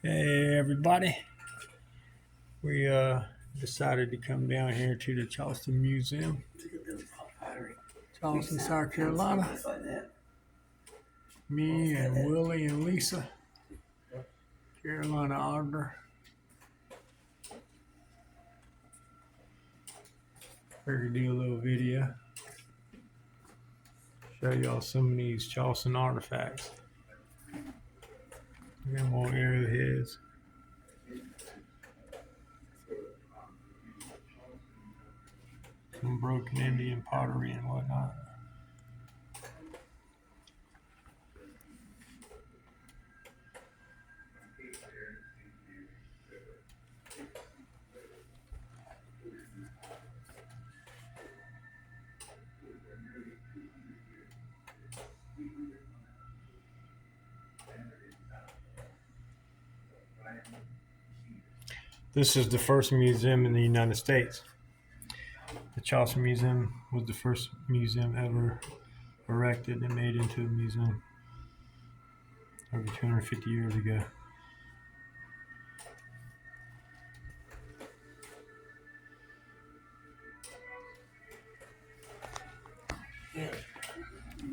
Hey everybody, we decided to come down here to the Charleston Museum, Charleston, South Carolina. Me and Willie and Lisa, Carolina auditor. Figured to do a little video, show y'all some of these Charleston artifacts. We got more arrowheads. Some broken Indian pottery and whatnot. This is the first museum in the United States. The Charleston Museum was the first museum ever erected and made into a museum over 250 years ago.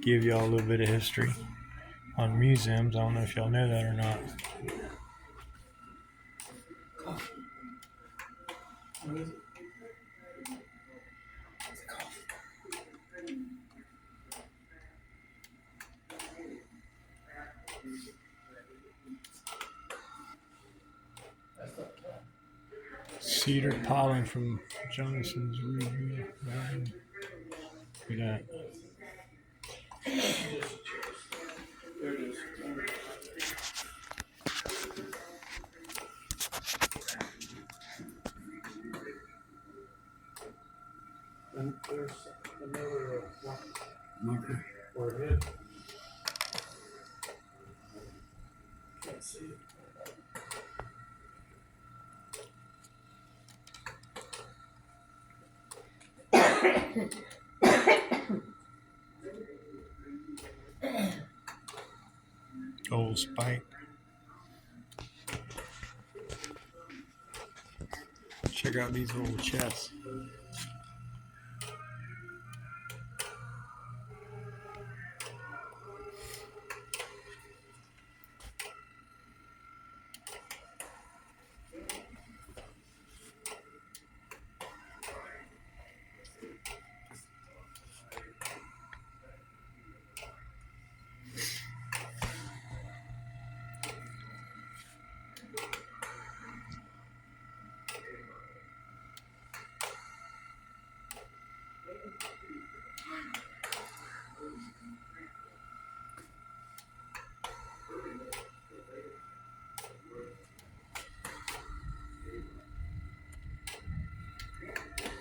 Give y'all a little bit of history on museums. I don't know if y'all know that or not. What is it? Cedar pollen from Johnson's review. Look at that. There it is. And there's another marker for a head. Can't see it. Old spike. Check out these old chests.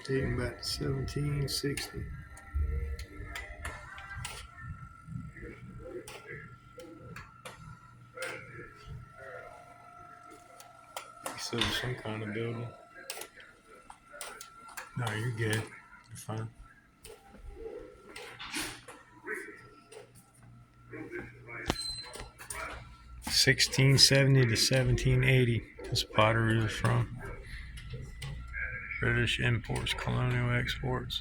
Dating back to 1760. So some kind of building. No, you're good. You're fine. (1670 to 1780). This pottery is from. British imports, colonial exports.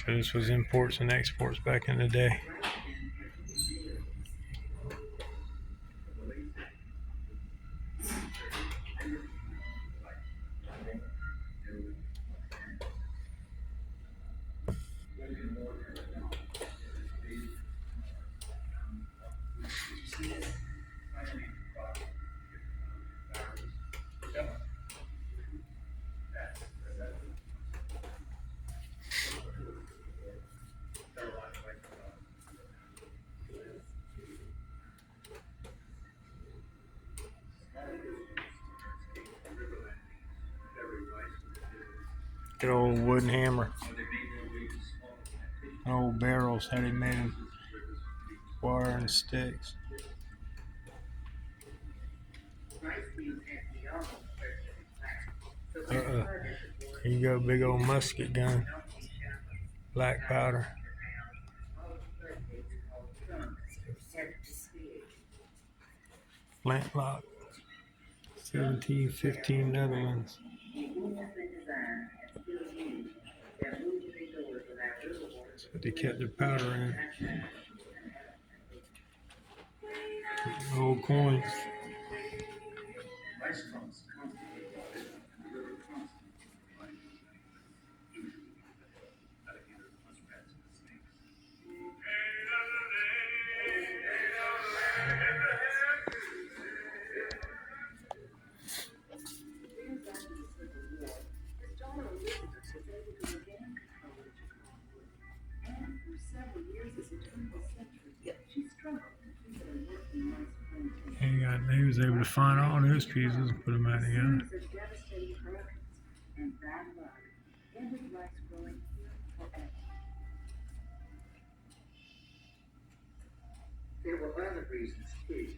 So this was imports and exports back in the day. Good old wooden hammer. Old barrels, how they made them. Wire and sticks. Here you go, big old musket gun. Black powder. Flintlock. 1715 Netherlands. But they kept their powder in. Old coins. He was able to find all those pieces and put them back together. There were other reasons too.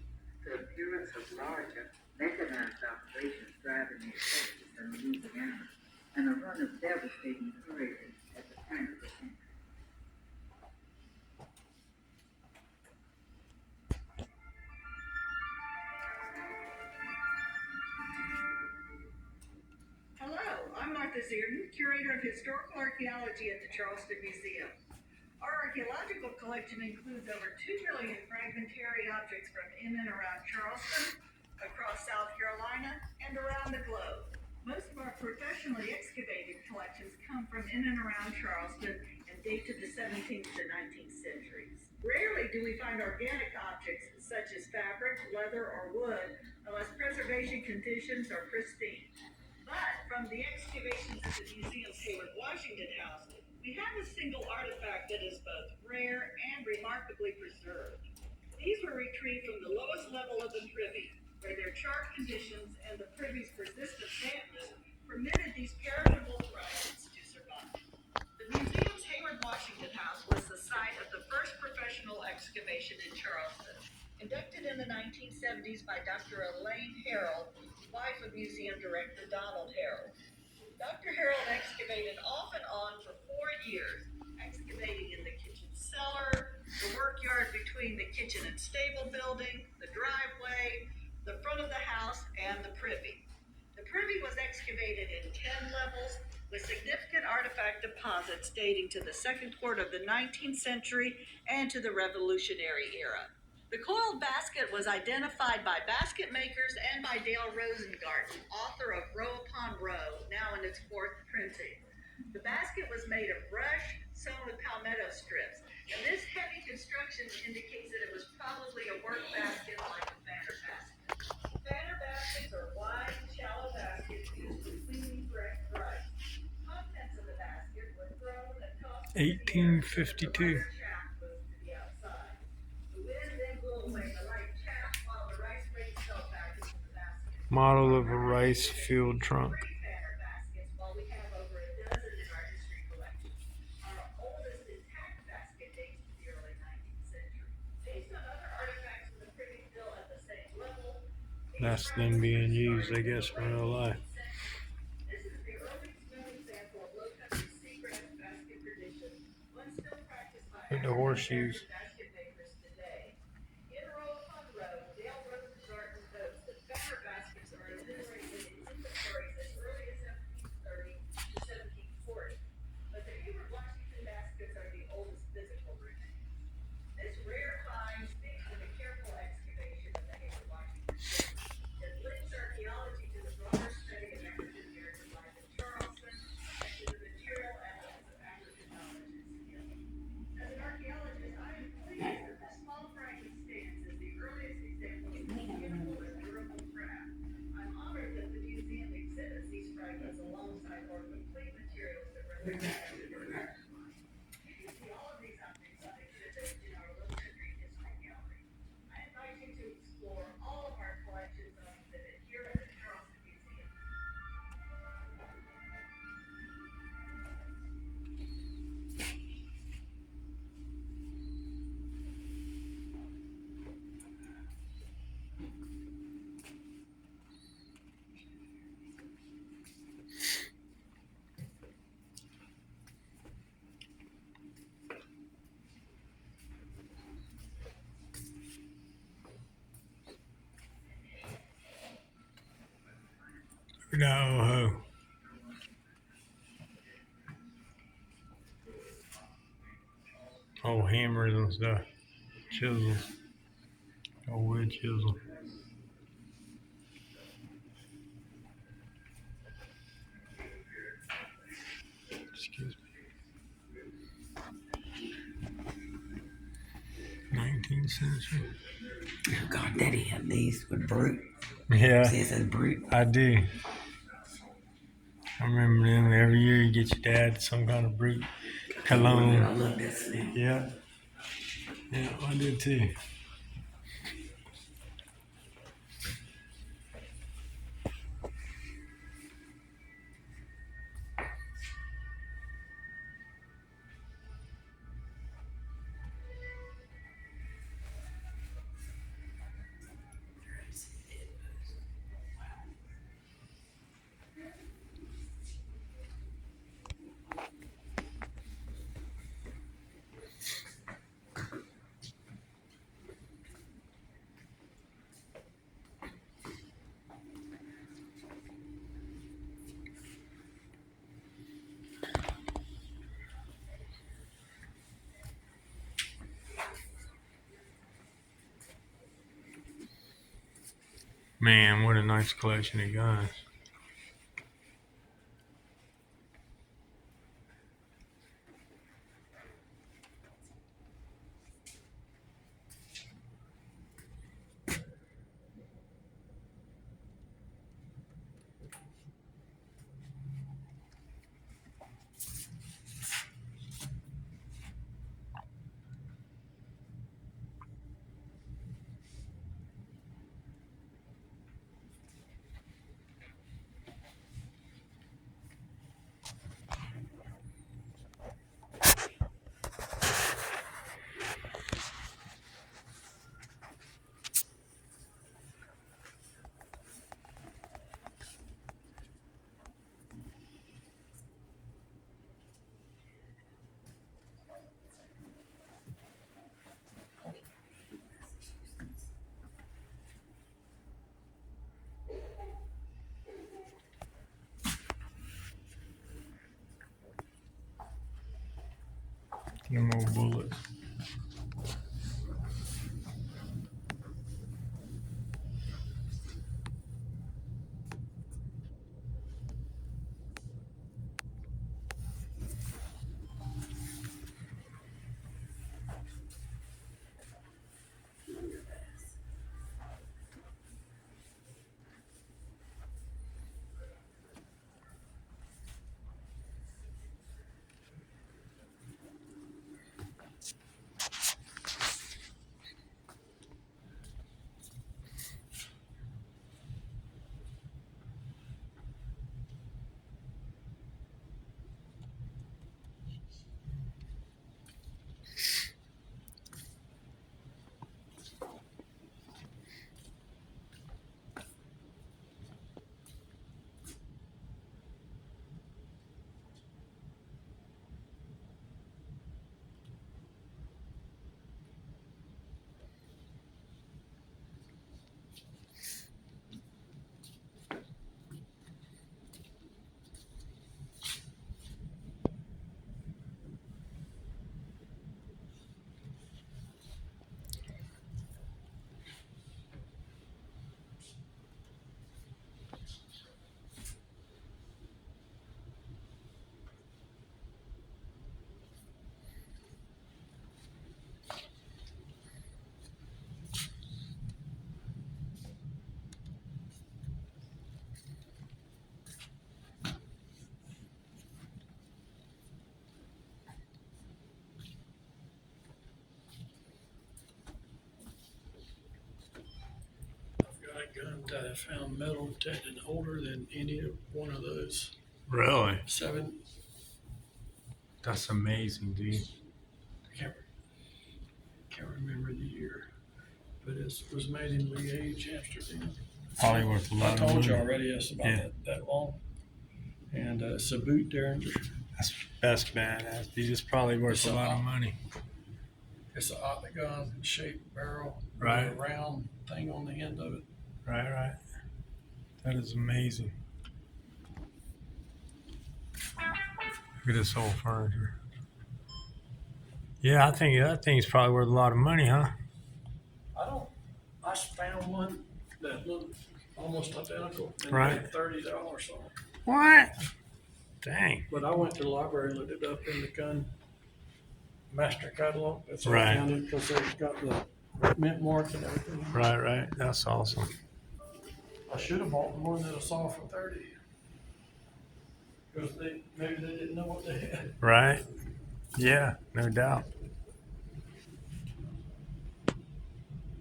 The appearance of larger, mechanized operations driving the effectiveness in Louisiana, and a run of devastating hurricanes at the turn of the century. Hello, I'm Martha Zierden, Curator of Historical Archaeology at the Charleston Museum. Our archaeological collection includes over 2 million fragmentary objects from in and around Charleston, across South Carolina, and around the globe. Most of our professionally excavated collections come from in and around Charleston and date to the 17th to 19th centuries. Rarely do we find organic objects such as fabric, leather, or wood unless preservation conditions are pristine. But from the excavations at the museum's Hayward Washington House, we have a single artifact that is both rare and remarkably preserved. These were retrieved from the lowest level of the privy, where their charred conditions and the privy's persistent dampness permitted these perishable fragments to survive. The museum's Hayward Washington House was the site of the first professional excavation in Charleston, conducted in the 1970s by Dr. Elaine Harrell, wife of museum director Donald Harrell. Dr. Harrell excavated off and on for 4 years, excavating in the kitchen cellar, the workyard between the kitchen and stable building, the driveway, the front of the house, and the privy. The privy was excavated in 10 levels with significant artifact deposits dating to the second quarter of the 19th century and to the Revolutionary era. The coiled basket was identified by basket makers and by Dale Rosengarten, author of Row Upon Row, now in its 4th printing. The basket was made of brush sewn with palmetto strips, and this heavy construction indicates that it was probably a work basket like a banner basket. Banner baskets are wide, shallow baskets used for cleaning fresh rice. Contents of the basket were thrown and tossed in the air. 1852. Model of a rice field trunk. That's then being used, I guess, in real life. With the horseshoes. No. Old hammers and stuff. Chisels. Old wood chisel. Excuse me. 19th century. Oh, God, Daddy had these with Brute. Yeah, See, it says Brute. I do. I remember them. Every year you get your dad some kind of brute I cologne. love that smell. Yeah. Yeah, I did too. Man, what a nice collection of guns. Them old bullets. I've got a gun that I found metal detected older than any one of those. Really? Seven, That's amazing, dude. I can't remember the year, but it was made in Liège, Amsterdam. Probably worth a I lot of told money. you already, it's about Yeah. that long. And it's a boot Derringer. That's badass, dude. It's probably worth It's a a lot of lot. money. It's an octagon shaped barrel Right. with a round thing on the end of it. Right. That is amazing. Look at this old furniture. Yeah, I think that thing's probably worth a lot of money, huh? I found one that looked almost identical and Right. paid $30 on it. What? Dang. But I went to the library and looked it up in the gun master catalog. That's how Right. I found it because they got the mint mark and everything. Right. That's awesome. I should have bought the one that I saw for 30. Because maybe they didn't know what they had. Right? Yeah, no doubt.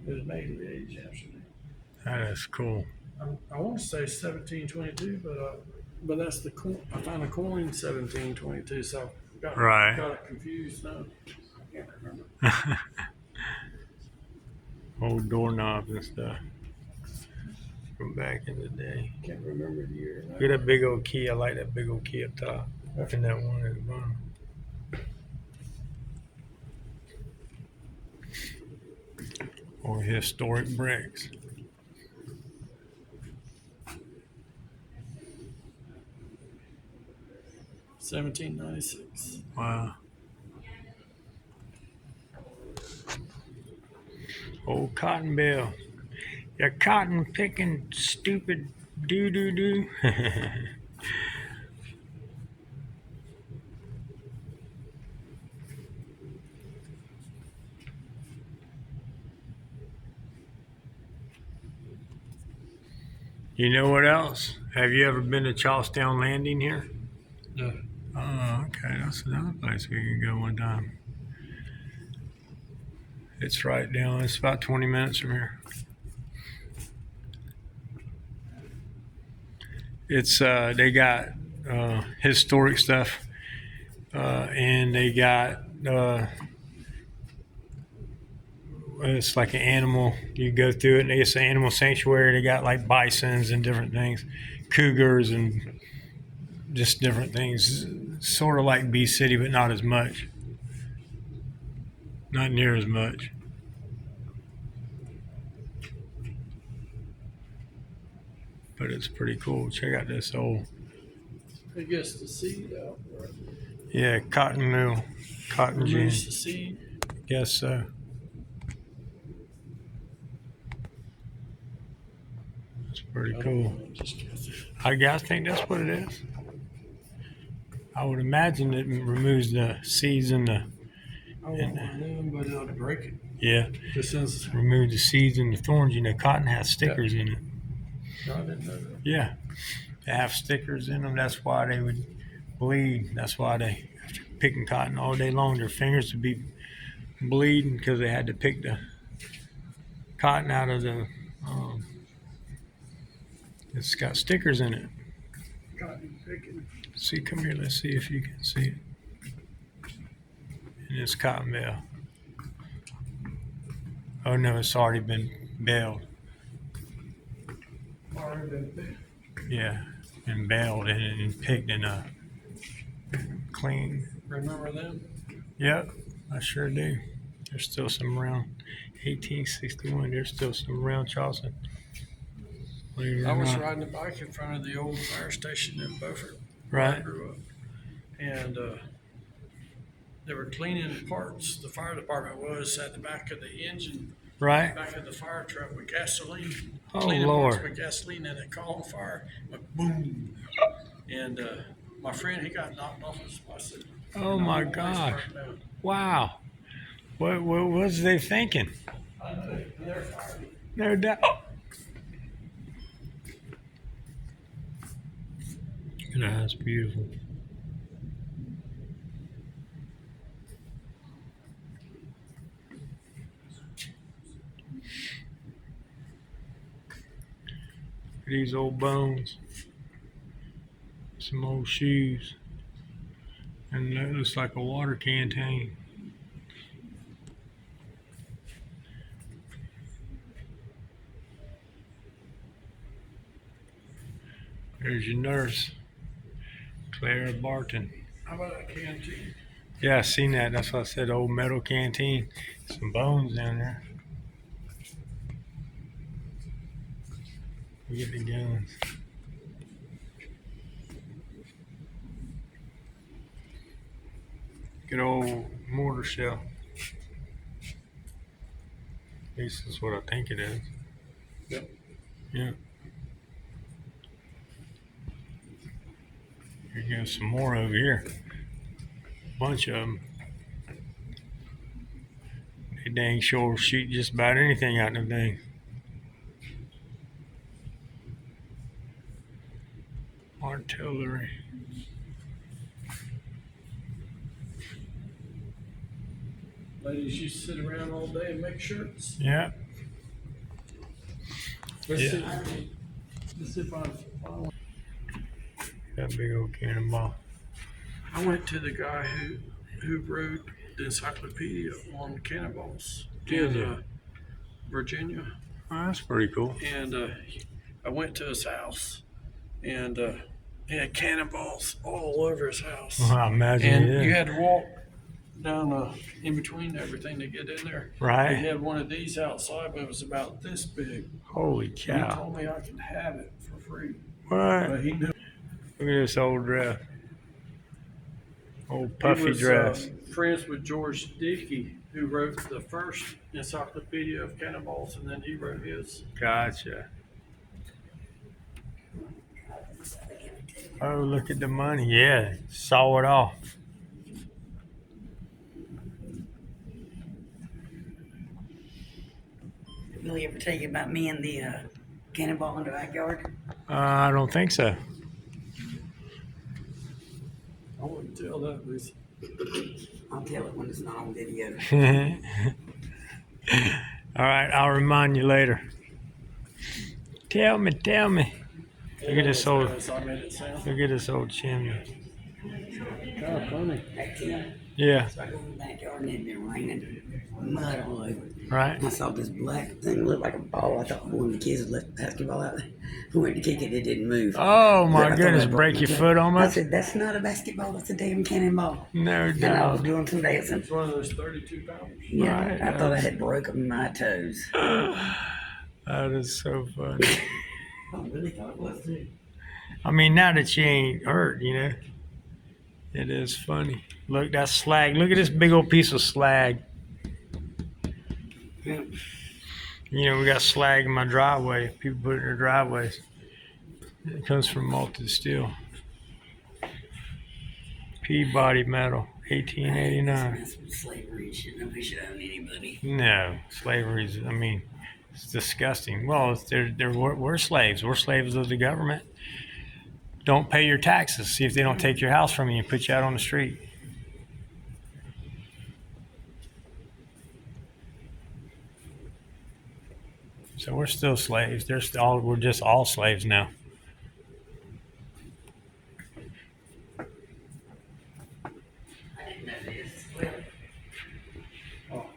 It was made in the age Amsterdam. That is cool. I want to say 1722, but that's the coin. I found a coin 1722, so got it confused. No, I can't remember. Old doorknobs and stuff from back in the day. Can't remember the year. Look at that big old key. I like that big old key up top. And that one at the bottom. Or historic bricks. $17.96. Wow. Old cotton bale. You cotton picking stupid doo. You know what else? Have you ever been to Charleston Landing here? No. Oh, okay. That's another place we can go one time. It's right down. It's about 20 minutes from here. It's they got historic stuff, and they got it's like an animal. You go through it, and it's an animal sanctuary. They got like bisons and different things, cougars and just different things. Sort of like Bee City, but not as much. Not near as much. But it's pretty cool. Check out this old. I guess the seed out. Right? Yeah, cotton mill. Cotton gin. Removes the seed. Guess so. That's pretty cool. Just guess. I think that's what it is. I would imagine it removes the seeds and the. I won't know, but it'll break it. Yeah. Just since Remove the seeds and the thorns. You know, cotton has stickers in it. I didn't know that. Yeah. They have stickers in them. That's why they would bleed. That's why they, after picking cotton all day long, their fingers would be bleeding because they had to pick the cotton out of the. It's got stickers in it. Cotton picking. See, come here. Let's see if you can see it. And it's cotton bale. Oh no, it's already been baled. Already been picked. Yeah, and baled and picked and clean. Remember them? Yep, I sure do. There's still some around 1861. There's still some around Charleston. Believe it or I was not. riding a bike in front of the old fire station in Beaufort. Where I Right. grew up. And they were cleaning parts. The fire department was at the back of the engine, Right? back of the fire truck with gasoline. Oh, Cleaning Lord. parts with gasoline and it caught on fire. Went boom. And my friend, he got knocked off his bicycle. Oh And my all his gosh. burnt down. Wow. What was they thinking? I know, they're fired. No doubt. That's beautiful. These old bones, some old shoes, and that looks like a water canteen. There's your nurse, Clara Barton. How about that canteen? Yeah, I seen that. That's why I said old metal canteen. Some bones down there. Look at the guns. Good old mortar shell. At least that's what I think it is. Yep. Yeah. Here goes some more over here. Bunch of them. They dang sure shoot just about anything out of them things. Artillery. Ladies, you sit around all day and make shirts. Yeah. Let's Yeah. see. Let's see if I find one. That big old cannonball. I went to the guy who wrote the encyclopedia on cannonballs Did in you? Virginia, Oh, that's pretty cool. and I went to his house, and he had cannonballs all over his house. Well, I imagine And it is. you had to walk down in between everything to get in there. Right. He had one of these outside, but it was about this big. Holy He cow. told me I could have it for free, What? but he knew. Look at this old dress. Old He puffy was dress. friends with George Dickey, who wrote the first encyclopedia of cannonballs, and then he wrote his. Gotcha. Oh, look at the money. Yeah, saw it off. Will he ever tell you about me and the cannonball in the backyard? I don't think so. I wouldn't tell that, Lisa. I'll tell it when it's not on video. All right, I'll remind you later. Tell me, tell me. Look at this old, I made it sound look at this old chimney. kind of funny. Back then, Yeah, so I go in the backyard and it'd been raining mud all over. right. I saw this black thing look like a ball. I thought one of the kids had left the basketball out there. Who went to kick it, it didn't move. Oh I my thought goodness, I broke break my your foot. foot I almost? said, that's not a basketball, that's a damn cannonball. No And I was doubt. doing some dancing. It's one of those 32 pounders. Yeah, Right. I thought I had broken my toes. That is so funny. I really thought it was too. I mean, now that you ain't hurt, you know, it is funny. Look, that's slag. Look at this big old piece of slag. Yeah. You know, we got slag in my driveway. People put it in their driveways. It comes from malted steel. Peabody metal, 1889. That's what slavery and shit. Nobody should own anybody. No, slavery's, I mean, it's disgusting. Well, we're slaves. We're slaves of the government. Don't pay your taxes. See if they don't take your house from you and put you out on the street. So we're still slaves. We're just all slaves now. I didn't know this. Well,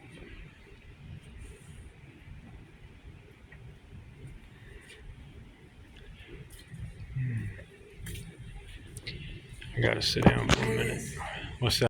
I gotta sit down for a minute. What's that?